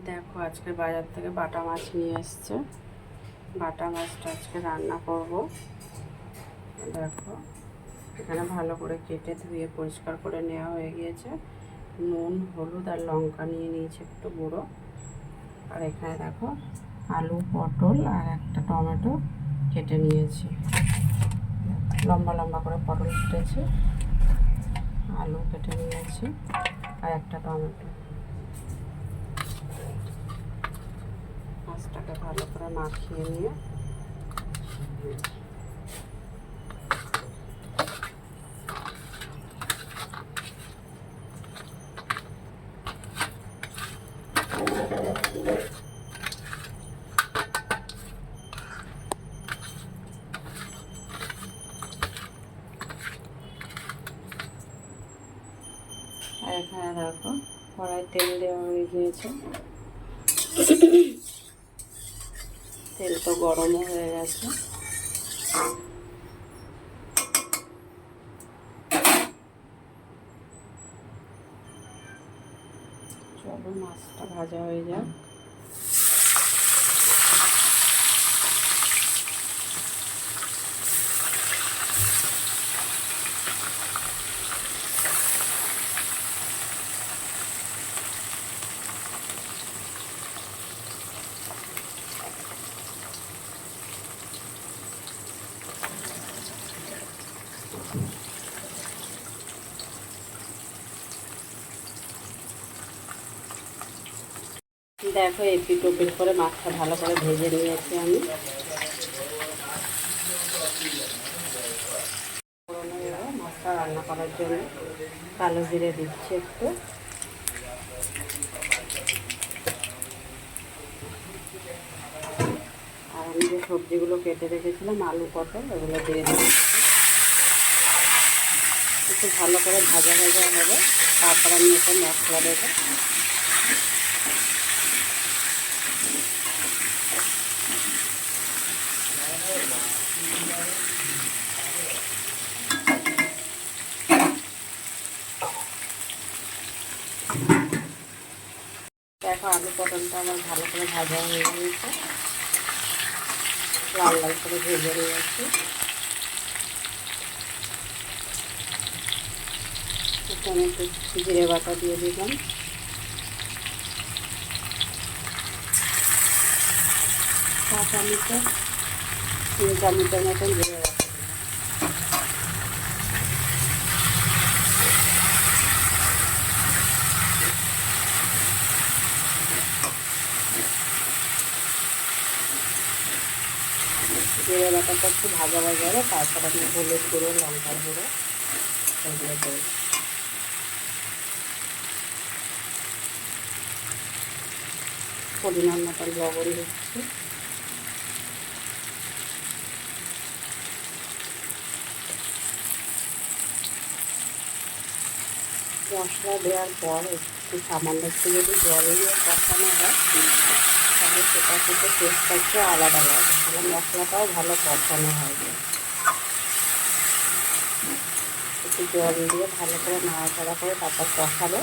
দেখো আজকে বাজার থেকে বাটা মাছ নিয়ে এসছে। বাটা মাছটা আজকে রান্না করব। দেখো এখানে ভালো করে কেটে ধুয়ে পরিষ্কার করে নেওয়া হয়ে গিয়েছে। নুন, হলুদ আর লঙ্কা নিয়ে নিয়েছি একটু গুঁড়ো। আর এখানে দেখো আলু, পটল আর একটা টমেটো কেটে নিয়েছি। লম্বা লম্বা করে পটল কেটেছি, আলু কেটে নিয়েছি আর একটা টমেটো। মাছটাকে ভালো করে মাখিয়ে নিয়ে আর এখানে দেখো কড়াই তেল দেওয়া হয়ে গিয়েছে। তেল তো গরমও হয়ে গেছে। চলো মাছটা ভাজা হয়ে যাক। দেখো এপিট ওপিট করে মাছটা ভালো করে ভেজে নিয়েছি আমি। মাছটা রান্না করার জন্য কালো জিরে দিচ্ছি একটু। আর আমি যে সবজিগুলো কেটে রেখেছিলাম আলু, পটল, এগুলো দিয়ে দিচ্ছি। একটু ভালো করে ভাজা ভাজা হবে, তারপর আমি একটা মশলা দেবো। দেখো আলু পটলটা আমার ভালো করে ভাজা হয়ে গিয়েছে, লাল লাল করে ভেজে নিয়েছি। এখানে একটু জিরে বাটা দিয়ে দিলাম, চামচের মতন জিরে বাটা। জিরে বাটাটা একটু ভাজা ভাজা হবে, তারপর আমি হলুদ গুঁড়ো, লঙ্কার গুঁড়ো এগুলো দেবো। পরিমাণ মতন লবণ দিচ্ছি। মশলা দেওয়ার পর একটু সামান্য একটু যদি জল দিয়ে কষানো হয় তাহলে সেটা থেকে টেস্টটা একটু আলাদা হয়, তাহলে মশলাটাও ভালো কষানো হয়। একটু জল দিয়ে ভালো করে নাড়াচাড়া করে তারপর কষাবে।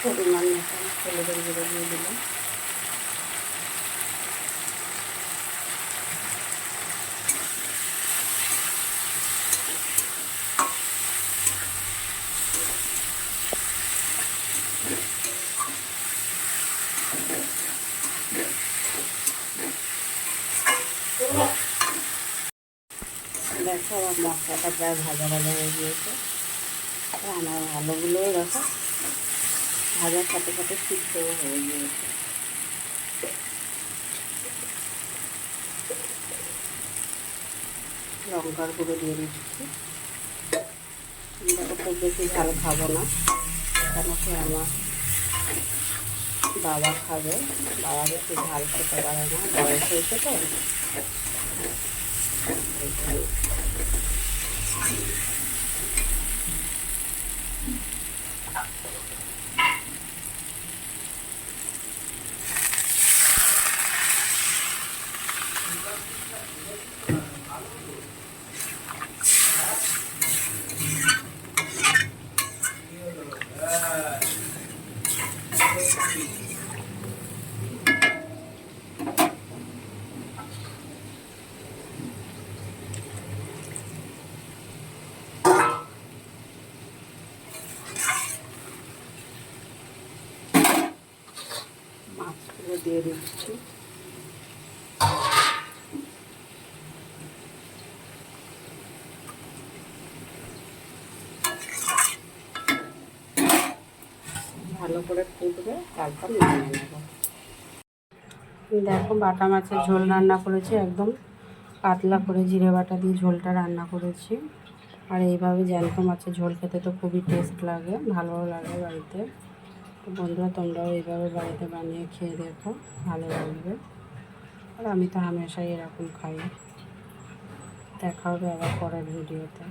পরিমাণ মতন হলুদের গুঁড়ো দিয়ে দিলাম। দেখো আমার মশলাটা প্রায় ভাজা ভাজা হয়ে গিয়েছে। আমার আলুগুলোও দেখো ভাজার সাথে সাথে সিদ্ধ হয়ে গিয়েছে। লঙ্কার গুঁড়ো দিয়ে দিচ্ছি। আমরা খুব বেশি ঝাল খাবো না, কেন কি আমার বাবা খাবে, বাবা বেশি ঝাল খেতে পারে না, বয়স হয়েছে তো। মাছগুলো দিয়ে দিচ্ছি। ভালো করে ফুটবে, তারপর নামিয়ে নেব। দেখো বাটা মাছের ঝোল রান্না করেছি, একদম পাতলা করে জিরে বাটা দিয়ে ঝোলটা রান্না করেছি। আর এইভাবে জ্যান্ত মাছের ঝোল খেতে তো খুবই টেস্ট লাগে, ভালোও লাগে বাড়িতে। তো বন্ধুরা, তোমরাও এইভাবে বাড়িতে বানিয়ে খেয়ে দেখো, ভালো লাগবে। আর আমি তো হামেশাই এরকম খাই। দেখা হবে আবার পরের ভিডিওতে।